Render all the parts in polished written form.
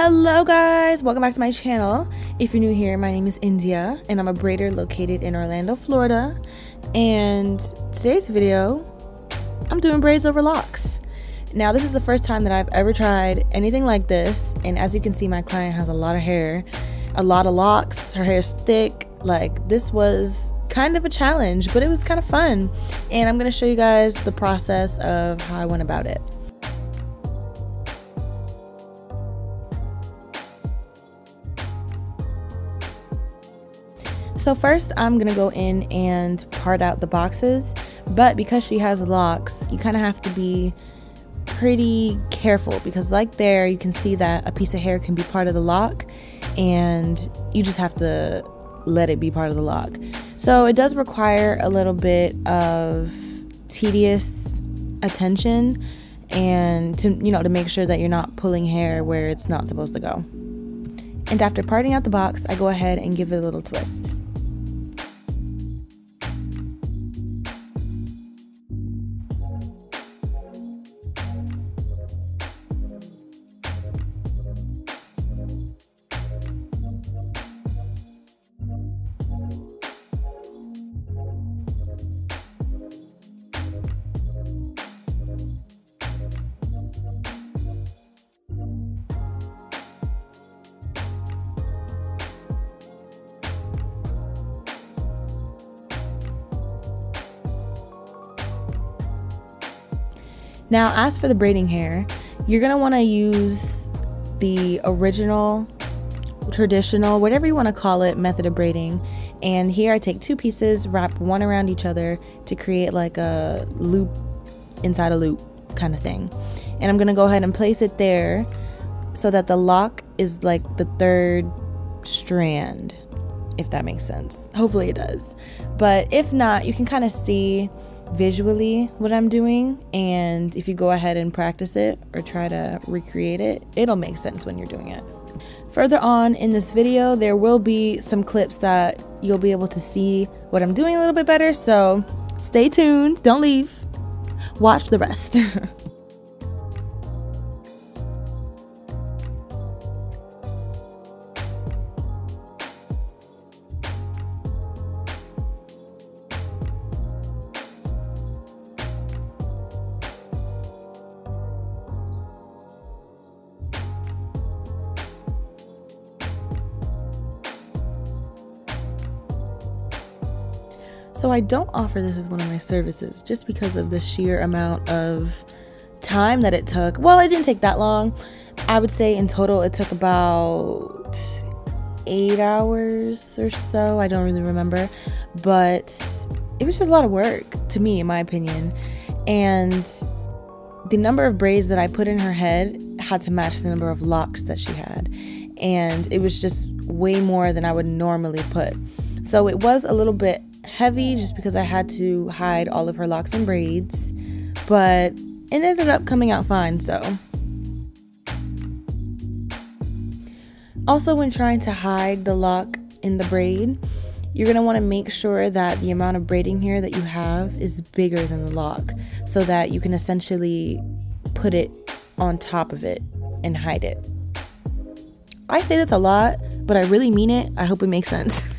Hello guys, welcome back to my channel. If you're new here, my name is India and I'm a braider located in Orlando, Florida. And today's video, I'm doing braids over locks. Now this is the first time that I've ever tried anything like this, and as you can see, my client has a lot of hair, a lot of locks, her hair's thick. Like, this was kind of a challenge, but it was kind of fun, and I'm going to show you guys the process of how I went about it. So first I'm gonna go in and part out the boxes, but because she has locks, you kind of have to be pretty careful, because like there you can see that a piece of hair can be part of the lock, and you just have to let it be part of the lock. So it does require a little bit of tedious attention, and to make sure that you're not pulling hair where it's not supposed to go. And after parting out the box, I go ahead and give it a little twist. Now, as for the braiding hair, you're going to want to use the original, traditional, whatever you want to call it, method of braiding. And here I take two pieces, wrap one around each other to create like a loop inside a loop kind of thing. And I'm going to go ahead and place it there so that the lock is like the third strand, if that makes sense. Hopefully it does. But if not, you can kind of see visually what I'm doing, and if you go ahead and practice it or try to recreate it, it'll make sense when you're doing it. Further on in this video, there will be some clips that you'll be able to see what I'm doing a little bit better, so stay tuned, don't leave, watch the rest. So I don't offer this as one of my services just because of the sheer amount of time that it took. Well, it didn't take that long. I would say in total it took about 8 hours or so. I don't really remember, but it was just a lot of work to me, in my opinion. And the number of braids that I put in her head had to match the number of locks that she had. And it was just way more than I would normally put. So it was a little bit heavy just because I had to hide all of her locks and braids, but it ended up coming out fine. So also, when trying to hide the lock in the braid, you're going to want to make sure that the amount of braiding hair that you have is bigger than the lock, so that you can essentially put it on top of it and hide it. I say this a lot, but I really mean it. I hope it makes sense.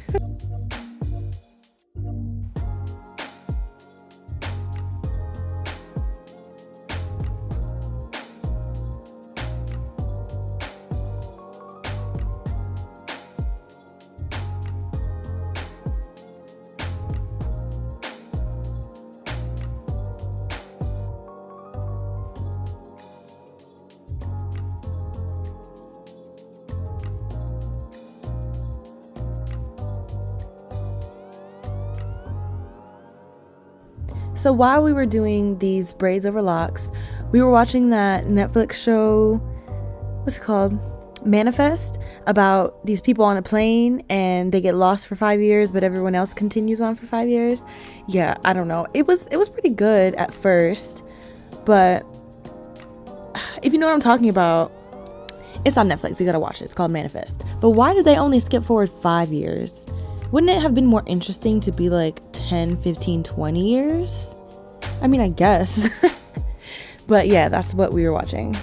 So while we were doing these braids over locks, we were watching that Netflix show, what's it called? Manifest, about these people on a plane and they get lost for 5 years, but everyone else continues on for 5 years. Yeah, I don't know. It was pretty good at first, but if you know what I'm talking about, it's on Netflix. You gotta watch it. It's called Manifest. But why did they only skip forward 5 years? Wouldn't it have been more interesting to be like 10, 15, 20 years? I mean, I guess. But yeah, that's what we were watching.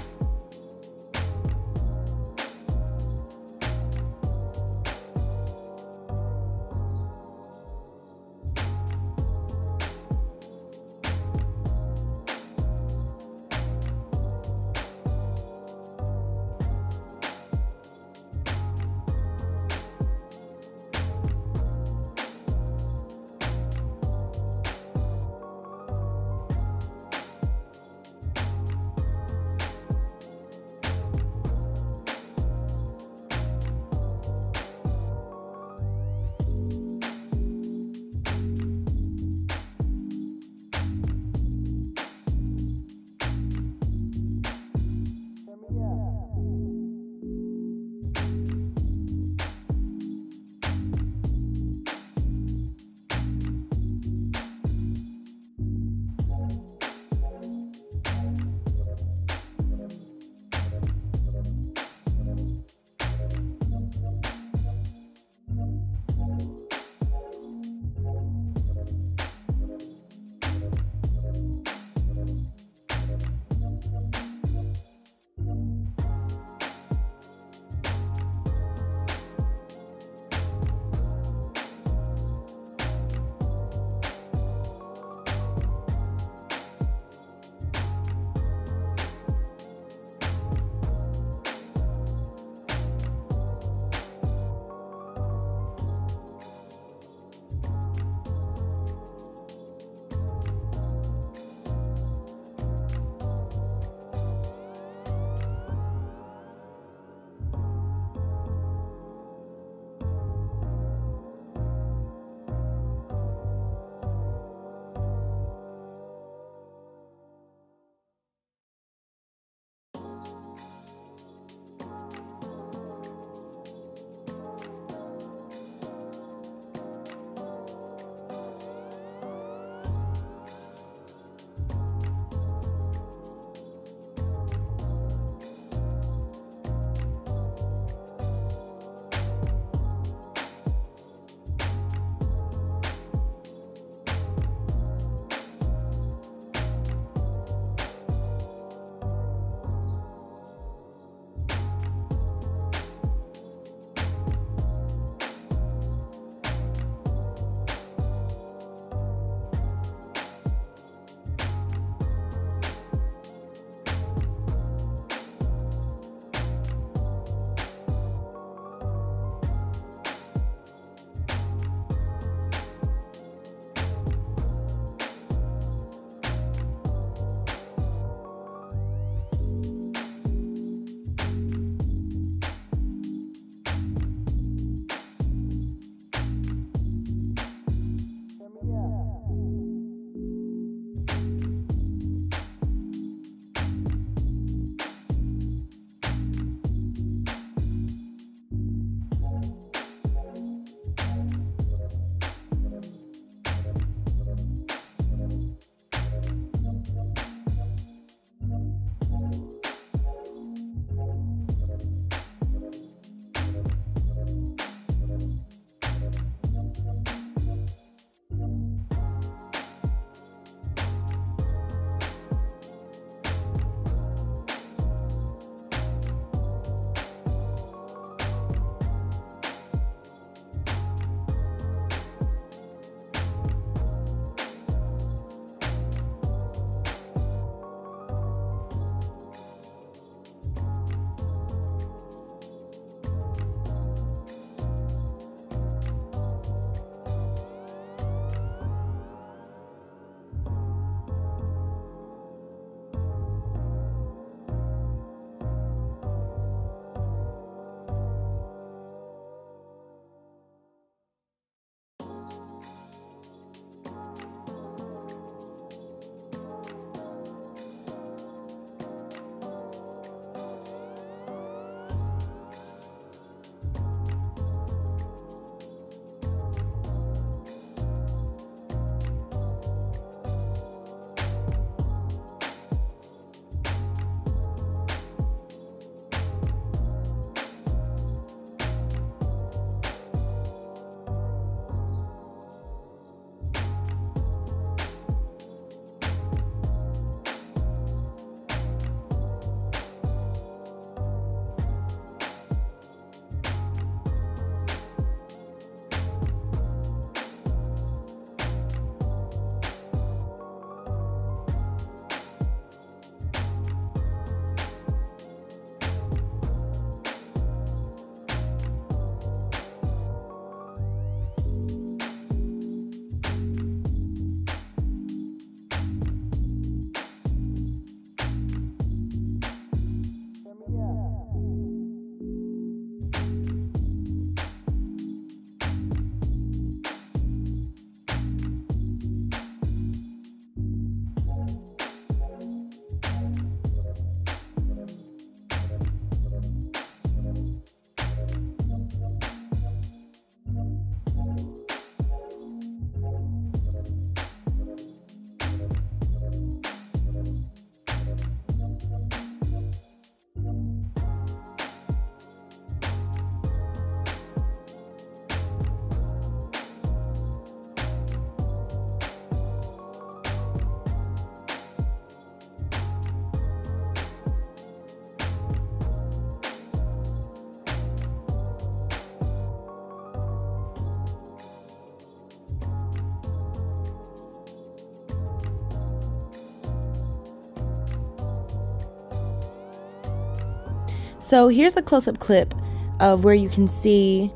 So here's a close-up clip of where you can see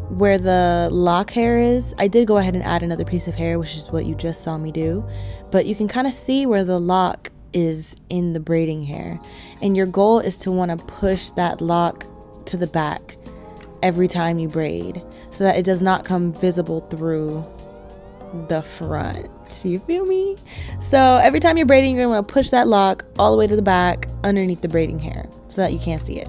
where the lock hair is. I did go ahead and add another piece of hair, which is what you just saw me do, but you can kind of see where the lock is in the braiding hair, and your goal is to want to push that lock to the back every time you braid so that it does not come visible through the front. You feel me? So every time you're braiding, you're gonna want to push that lock all the way to the back underneath the braiding hair so that you can't see it.